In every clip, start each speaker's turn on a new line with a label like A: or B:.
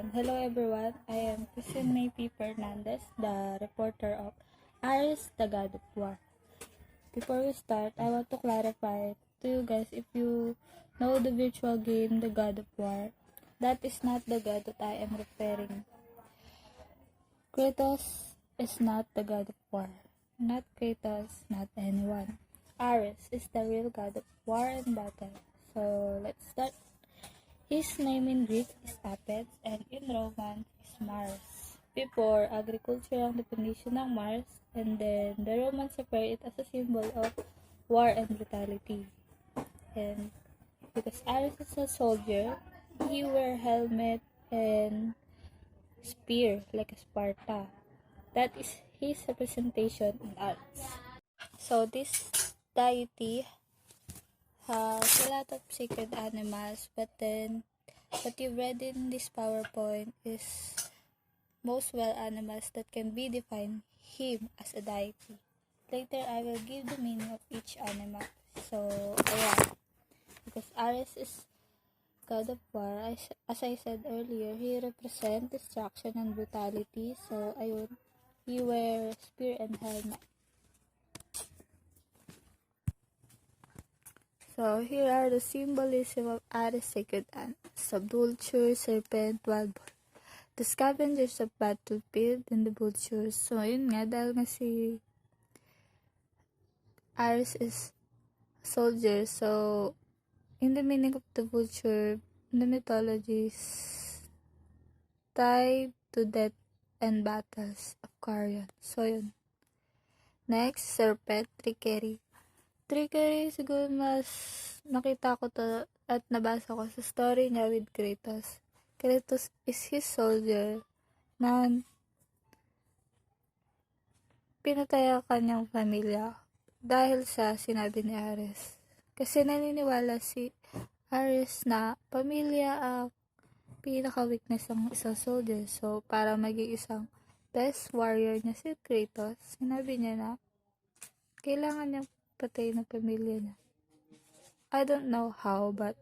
A: and hello everyone. I am Christine May P. Fernandez, the reporter of Ares, the God of War. Before we start, I want to clarify to you guys if you know the virtual game, the God of War. That is not the God that I am referring. Kratos is not the God of War. Not Kratos, not anyone. Ares is the real God of War and battle. So let's start. His name in Greek is Apis and in Roman is Mars. Before, agriculture ang definition ng Mars, and then the Romans refer it as a symbol of war and brutality. And because Ares is a soldier, he wear helmet and spear like a Sparta. That is his representation in arts. So this deity has a lot of sacred animals, but then what you read in this PowerPoint is most wild animals that can be defined him as a deity. Later, I will give the meaning of each animal. So, ayan. Because Ares is God of War, as I said earlier, he represents destruction and brutality. So, ayun, he wears spear and helmet. So, here are the symbolism of Ares' sacred animals: the vulture, serpent, wild boar. The scavengers of battlefield and the vultures. So, yun nga, dahil nga si Ares is soldier, so, in the meaning of the vulture, in the mythology, is tied to death and battles of carrion. So, yun. Next, serpent, trickery. Trickery, siguro mas nakita ko to at nabasa ko sa story niya with Kratos. Kratos is his soldier na pinatay ang kanyang pamilya dahil sa sinabi ni Ares. Kasi naniniwala si Ares na pamilya ang pinaka-weakness ng isang soldier. So, para maging isang best warrior niya si Kratos, sinabi niya na kailangan niyang patayin ng pamilya niya. I don't know how, but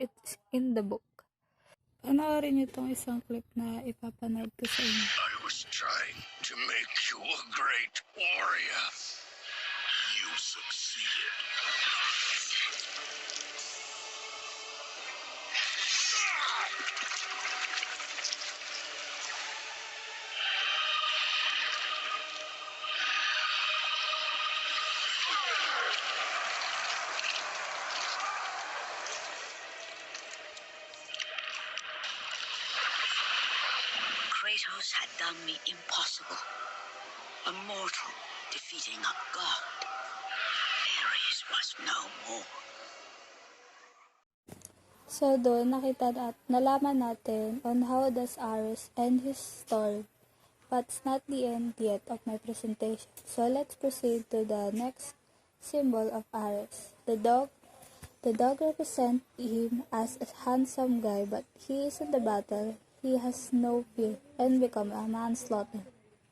A: it's in the book. Panoorin niyo itong isang clip na ipapanood ko sa inyo.
B: I was trying to make you a great warrior. You succeeded.
C: Kratos had done the impossible. A mortal defeating a god. Ares was no more.
A: So doon nakita at nalaman natin on how does Ares end his story. But it's not the end yet of my presentation. So let's proceed to the next symbol of Ares. The dog. The dog represents him as a handsome guy, but he is in the battle. He has no fear and become a manslaughter.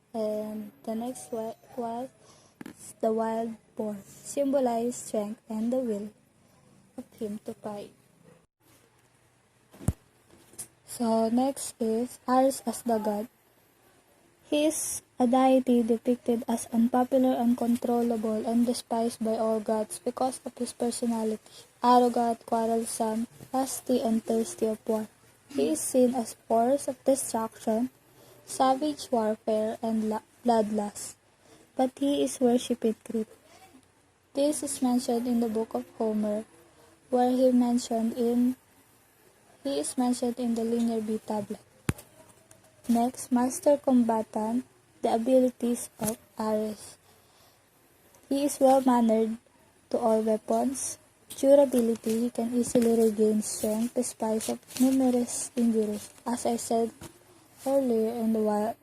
A: And the next was the wild boar, symbolize strength and the will of him to fight. So next is Ares as the god. He is a deity depicted as unpopular, uncontrollable, and despised by all gods because of his personality, arrogant, quarrelsome, lusty, and thirsty of war. He is seen as force of destruction, savage warfare, and bloodlust, but he is worshipped in Crete. This is mentioned in the book of Homer, where he is mentioned in the Linear B tablet. Next, Master Combatant, the abilities of Ares. He is well-mannered to all weapons. Durability, he can easily regain strength despite of numerous injuries. As I said earlier in the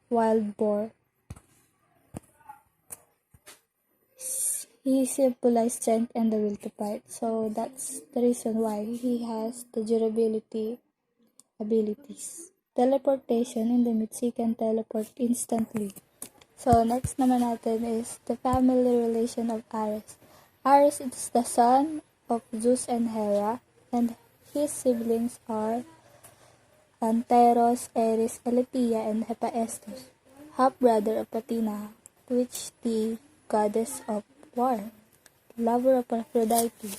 A: wild boar, he symbolizes strength and the will to fight. So that's the reason why he has the durability abilities. Teleportation, in the myths, he can teleport instantly. So, next naman natin is the family relation of Ares. Ares is the son of Zeus and Hera, and his siblings are Anteros, Eris, Elypia, and Hephaestus, half-brother of Athena, which the goddess of war, lover of Aphrodite.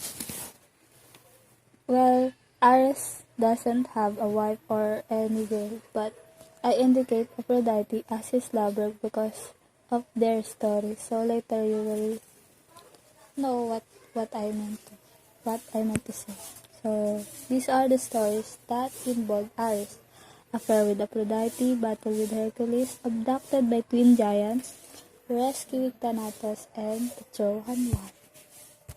A: Well, Ares doesn't have a wife or any girl, but I indicate Aphrodite as his lover because of their story. So later you will know what I meant to say. So these are the stories that involve Ares: affair with Aphrodite, battle with Hercules, abducted by twin giants, rescuing Thanatos, and the Trojan War.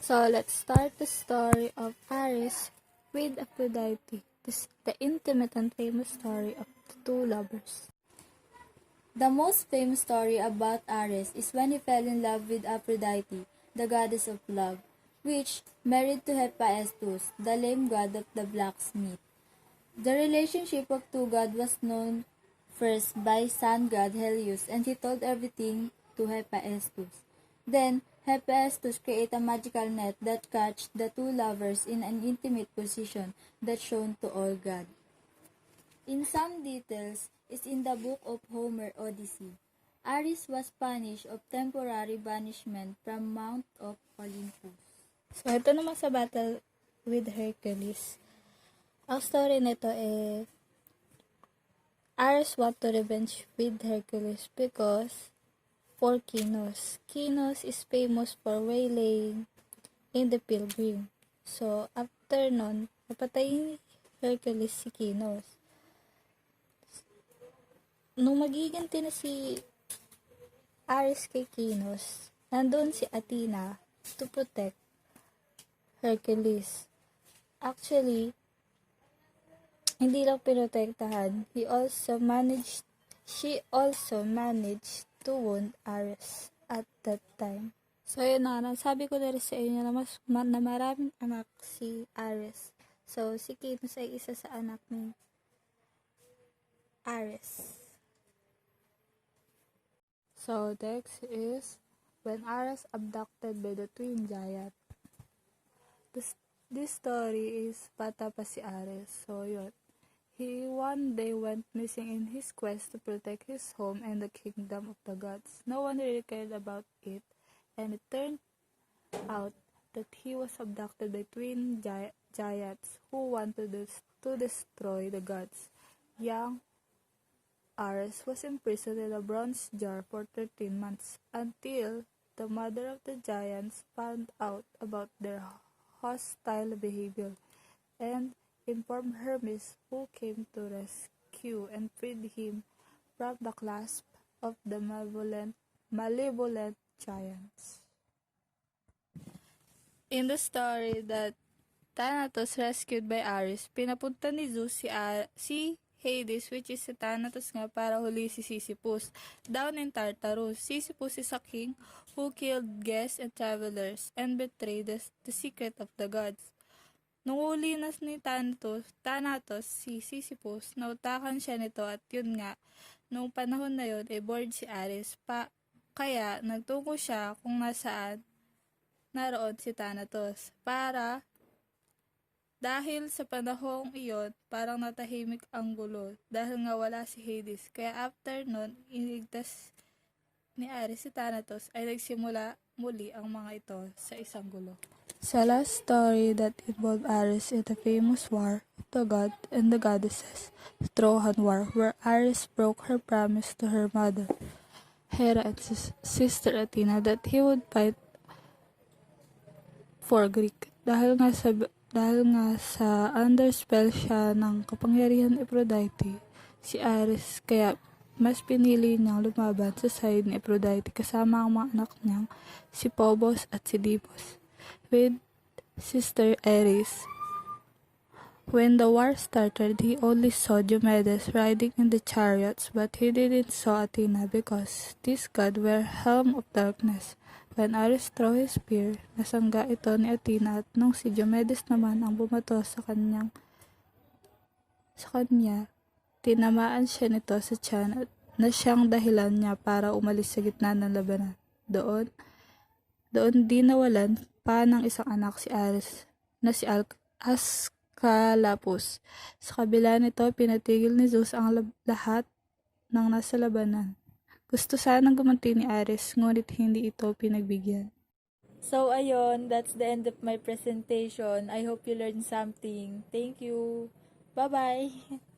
A: So let's start the story of Ares with Aphrodite. This is the intimate and famous story of the two lovers.
D: The most famous story about Ares is when he fell in love with Aphrodite, the goddess of love, which married to Hephaestus, the lame god of the blacksmith. The relationship of two gods was known first by sun god Helios, and he told everything to Hephaestus. Then Hephaestus created a magical net that catch the two lovers in an intimate position that shown to all gods. In some details is in the book of Homer Odyssey. Ares was punished of temporary banishment from Mount of Olympus.
A: So ito naman sa battle with Hercules. Ang story nito Ares want to revenge with Hercules because for Kinos. Kinos is famous for waylaying in the pilgrim. So after nun, napatay ni Hercules si Kinos. Nung magiganti na si Ares kay Kinos, nandun si Athena to protect Hercules. Actually, hindi lang pinotektahan, she also managed to wound Ares at that time. So yun na, sabi ko na rin sa inyo na maraming anak si Ares. So si Kinos ay isa sa anak ni Ares. So next is when Ares abducted by the twin giant. This story is bata pa si Ares. So yun. He one day went missing in his quest to protect his home and the kingdom of the gods. No one really cared about it, and it turned out that he was abducted by twin giants who wanted to destroy the gods. Young Ares was imprisoned in a bronze jar for 13 months until the mother of the giants found out about their hostile behavior and informed Hermes, who came to rescue and freed him from the clasp of the malevolent giants. In the story that Thanatos rescued by Ares, pinapunta ni Zeus si Hades, which is si Thanatos nga, para huli si Sisyphus down in Tartarus. Sisyphus is a king who killed guests and travelers and betrayed the secret of the gods. Nung huli na ni Thanatos si Sisyphus, nautakan siya nito at yun nga, nung panahon na yun, bored si Ares kaya nagtungo siya kung nasaan naroon si Thanatos dahil sa panahong iyon, parang natahimik ang gulo dahil nga wala si Hades. Kaya after nun, iligtas ni Ares si Thanatos ay nagsimula muli ang mga ito sa isang gulo. Sa last story that involved Ares in the famous war of the god and the goddesses, the Trojan War, where Ares broke her promise to her mother, Hera, and sister Athena that he would fight for Greek. Dahil nga sa under spell siya ng kapangyarihan ni Aphrodite, si Ares, kaya mas pinili niyang lumaban sa side ni Aphrodite kasama ang mga anak niyang si Phobos at si Deimos with sister Eris. When the war started, he only saw Diomedes riding in the chariots, but he didn't saw Athena because this god wear helm of darkness. When Ares threw his spear, nasangga ito ni Athena at nung si Diomedes naman ang bumato sa kanya, tinamaan siya nito sa tiyan at na siyang dahilan niya para umalis sa gitna ng labanan. Doon di nawalan pa ng isang anak si Ares na si kalapos. Sa kabila nito, pinatigil ni Zeus ang lahat ng nasa labanan. Gusto sanang gumanti ni Ares, ngunit hindi ito pinagbigyan.
D: So, ayun, that's the end of my presentation. I hope you learned something. Thank you. Bye-bye.